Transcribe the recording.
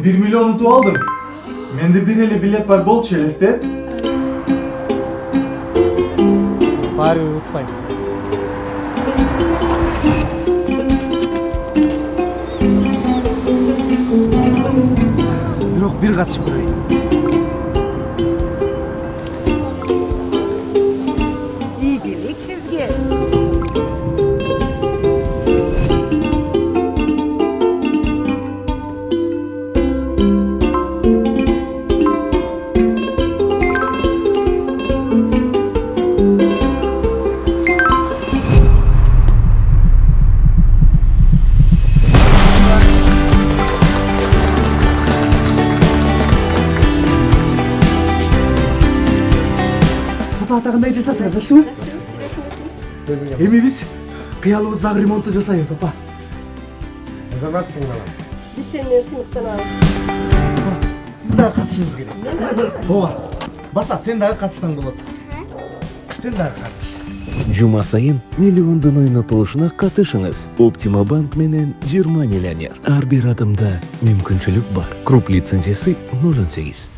1 миллион ұтып алдым. Менде бір еле билет бар болчу элестет. Баары ұтпайм. Бирок бир катышып көрөйүн. İyilik sizge. Апа кандай жашасыңар, жакшыбы? Эми биз кыялыбыздагы ремонтту жасайбыз, апа. Азаматсың балам. Biz seninle sınıftan aldık. Сиз дагы катышыңыз керек. Ооба. Баса, сен дагы катышсаң болот. Сен дагы катыш. Жума сайын миллиондун ойнотулушуна катышыңыз. Optima Bank менен 20 миллионер. Ар бир адымда мүмкүнчүлүк бар. Круп лицензиясы 0.8.